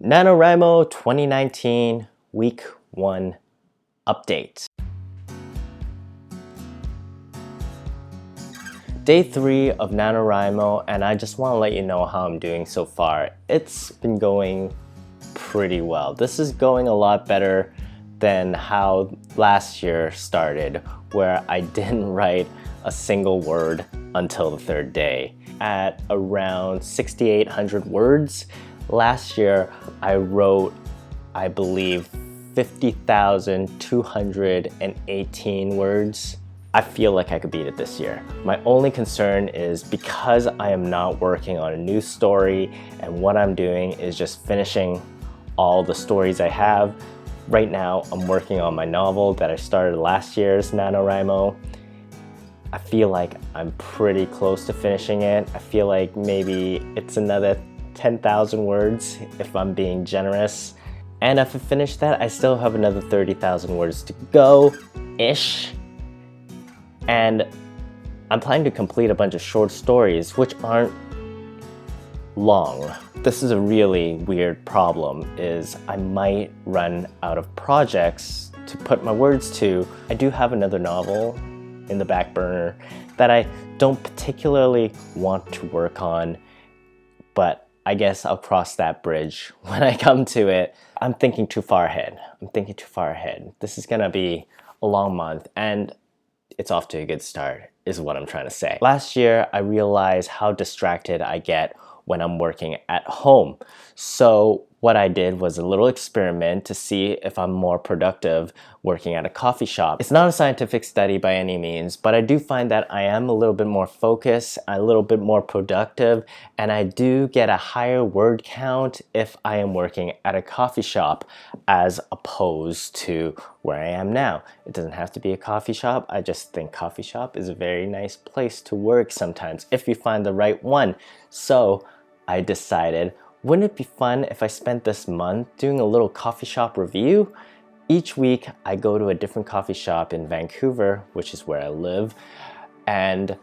NaNoWriMo 2019 Week 1 Update. Day 3 of NaNoWriMo, and I just want to let you know how I'm doing so far. It's been going pretty well. This is going a lot better than how last year started, where I didn't write a single word until the third day. At around 6,800 words, last year I wrote, I believe, 50,218 words. I feel like I could beat it this year. My only concern is because I am not working on a new story and what I'm doing is just finishing all the stories I have. Right now, I'm working on my novel that I started last year's NaNoWriMo. I feel like I'm pretty close to finishing it. I feel like maybe it's another 10,000 words if I'm being generous. And if I finish that, I still have another 30,000 words to go-ish. And I'm planning to complete a bunch of short stories, which aren't long. This is a really weird problem, is I might run out of projects to put my words to. I do have another novel in the back burner that I don't particularly want to work on, but I guess I'll cross that bridge when I come to it. I'm thinking too far ahead. This is gonna be a long month, and it's off to a good start, is what I'm trying to say. Last year, I realized how distracted I get when I'm working at home. So what I did was a little experiment to see if I'm more productive working at a coffee shop. It's not a scientific study by any means, but I do find that I am a little bit more focused, a little bit more productive, and I do get a higher word count if I am working at a coffee shop as opposed to where I am now. It doesn't have to be a coffee shop. I just think coffee shop is a very nice place to work sometimes if you find the right one. So I decided, wouldn't it be fun if I spent this month doing a little coffee shop review? Each week I go to a different coffee shop in Vancouver, which is where I live, and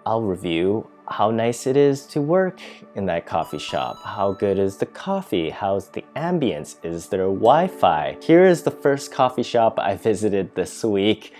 I'll review how nice it is to work in that coffee shop. How good is the coffee? How's the ambience? Is there Wi-Fi? Here is the first coffee shop I visited this week.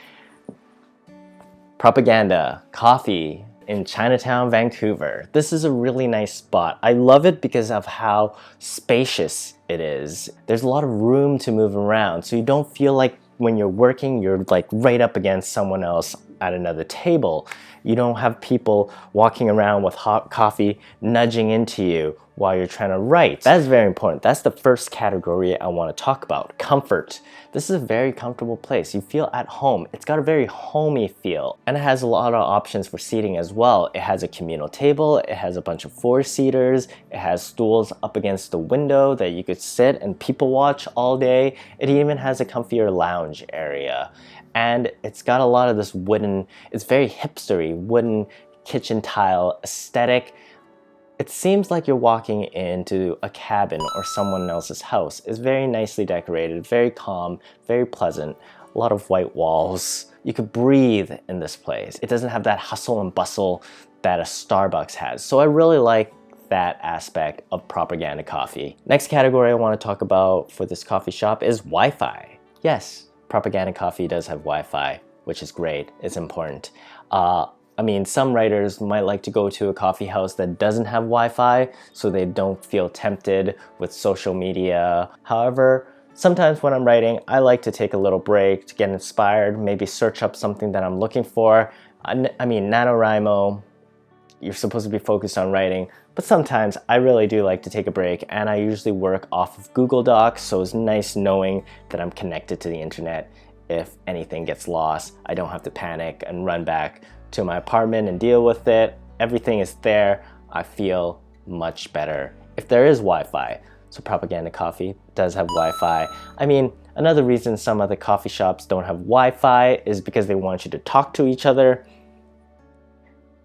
Propagenda Coffee in Chinatown, Vancouver. This is a really nice spot. I love it because of how spacious it is. There's a lot of room to move around, so you don't feel like when you're working, you're like right up against someone else at another table. You don't have people walking around with hot coffee nudging into you while you're trying to write. That is very important. That's the first category I want to talk about, comfort. This is a very comfortable place. You feel at home. It's got a very homey feel, and it has a lot of options for seating as well. It has a communal table, it has a bunch of four-seaters, it has stools up against the window that you could sit and people watch all day. It even has a comfier lounge area. And it's got a lot of this wooden, it's very hipstery, wooden kitchen tile aesthetic. It seems like you're walking into a cabin or someone else's house. It's very nicely decorated, very calm, very pleasant, a lot of white walls. You could breathe in this place. It doesn't have that hustle and bustle that a Starbucks has. So I really like that aspect of Propaganda Coffee. Next category I want to talk about for this coffee shop is Wi-Fi. Yes, Propaganda Coffee does have Wi-Fi, which is great. It's important. I mean, some writers might like to go to a coffee house that doesn't have Wi-Fi so they don't feel tempted with social media. However, sometimes when I'm writing, I like to take a little break to get inspired, maybe search up something that I'm looking for. I mean, NaNoWriMo, you're supposed to be focused on writing, but sometimes I really do like to take a break, and I usually work off of Google Docs, so it's nice knowing that I'm connected to the internet. If anything gets lost, I don't have to panic and run back to my apartment and deal with it. Everything is there. I feel much better if there is Wi-Fi. So Propaganda Coffee does have Wi-Fi. I mean, another reason some other coffee shops don't have Wi-Fi is because they want you to talk to each other.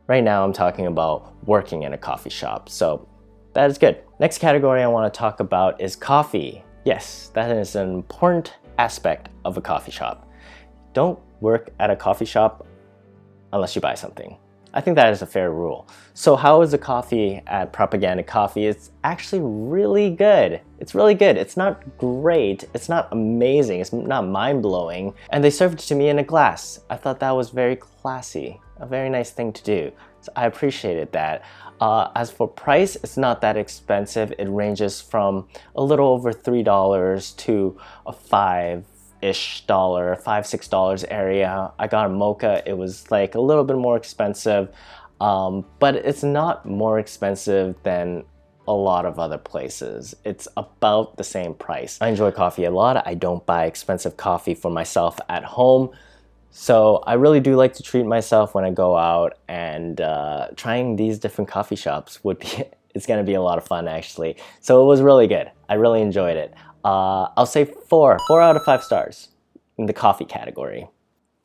Right now I'm talking about working in a coffee shop, so that is good. Next category I want to talk about is coffee. Yes, that is an important aspect of a coffee shop. Don't work at a coffee shop unless you buy something. I think that is a fair rule. So how is the coffee at Propaganda Coffee? It's actually really good. It's really good. It's not great. It's not amazing. It's not mind-blowing. And they served it to me in a glass. I thought that was very classy. A very nice thing to do. So I appreciated that. As for price, it's not that expensive. It ranges from a little over $3 to a $5-ish, $5-6 area. I got a mocha. It was like a little bit more expensive, but it's not more expensive than a lot of other places. It's about the same price. I enjoy coffee a lot. I don't buy expensive coffee for myself at home. So I really do like to treat myself when I go out, and trying these different coffee shops it's gonna be a lot of fun actually. So it was really good. I really enjoyed it. I'll say 4 out of 5 stars in the coffee category.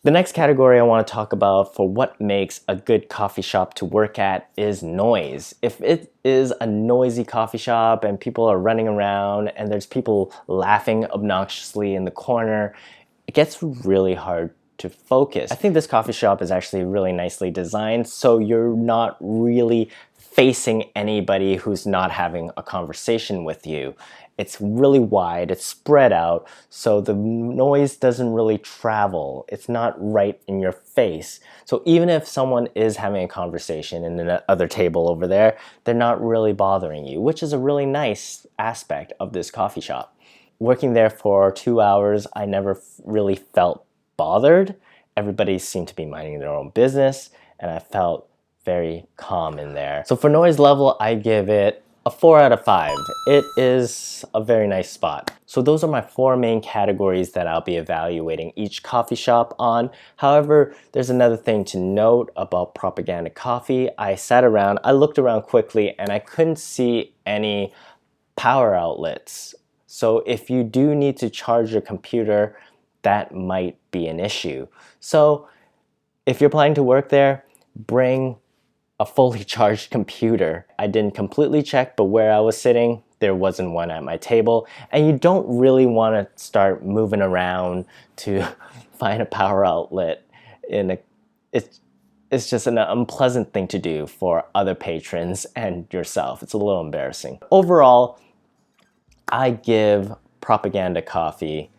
The next category I want to talk about for what makes a good coffee shop to work at is noise. If it is a noisy coffee shop and people are running around and there's people laughing obnoxiously in the corner, it gets really hard to focus. I think this coffee shop is actually really nicely designed, so you're not really facing anybody who's not having a conversation with you. It's really wide, it's spread out, so the noise doesn't really travel. It's not right in your face. So even if someone is having a conversation in the other table over there, they're not really bothering you, which is a really nice aspect of this coffee shop. Working there for 2 hours, I never really felt bothered. Everybody seemed to be minding their own business, and I felt very calm in there. So for noise level, I give it a 4 out of 5. It is a very nice spot. So those are my 4 main categories that I'll be evaluating each coffee shop on. However, there's another thing to note about Propaganda Coffee. I looked around quickly, and I couldn't see any power outlets. So if you do need to charge your computer, that might be an issue. So if you're planning to work there, bring a fully charged computer. I didn't completely check, but where I was sitting, there wasn't one at my table. And you don't really want to start moving around to find a power outlet. It's just an unpleasant thing to do for other patrons and yourself. It's a little embarrassing. Overall, I give Propaganda Coffee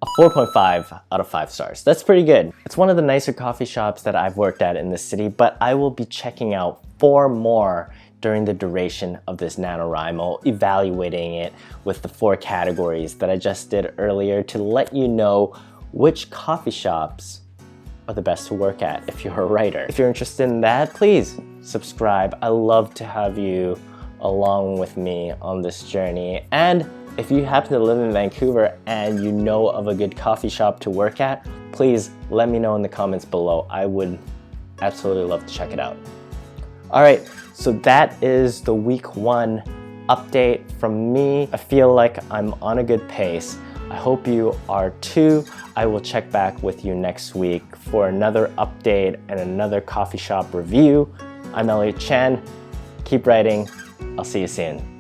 a 4.5 out of 5 stars. That's pretty good. It's one of the nicer coffee shops that I've worked at in this city, but I will be checking out 4 more during the duration of this NaNoWriMo, evaluating it with the 4 categories that I just did earlier to let you know which coffee shops are the best to work at if you're a writer. If you're interested in that, please subscribe. I love to have you along with me on this journey. And if you happen to live in Vancouver and you know of a good coffee shop to work at, please let me know in the comments below. I would absolutely love to check it out. All right, so that is the week 1 update from me. I feel like I'm on a good pace. I hope you are too. I will check back with you next week for another update and another coffee shop review. I'm Elliot Chan. Keep writing. I'll see you soon.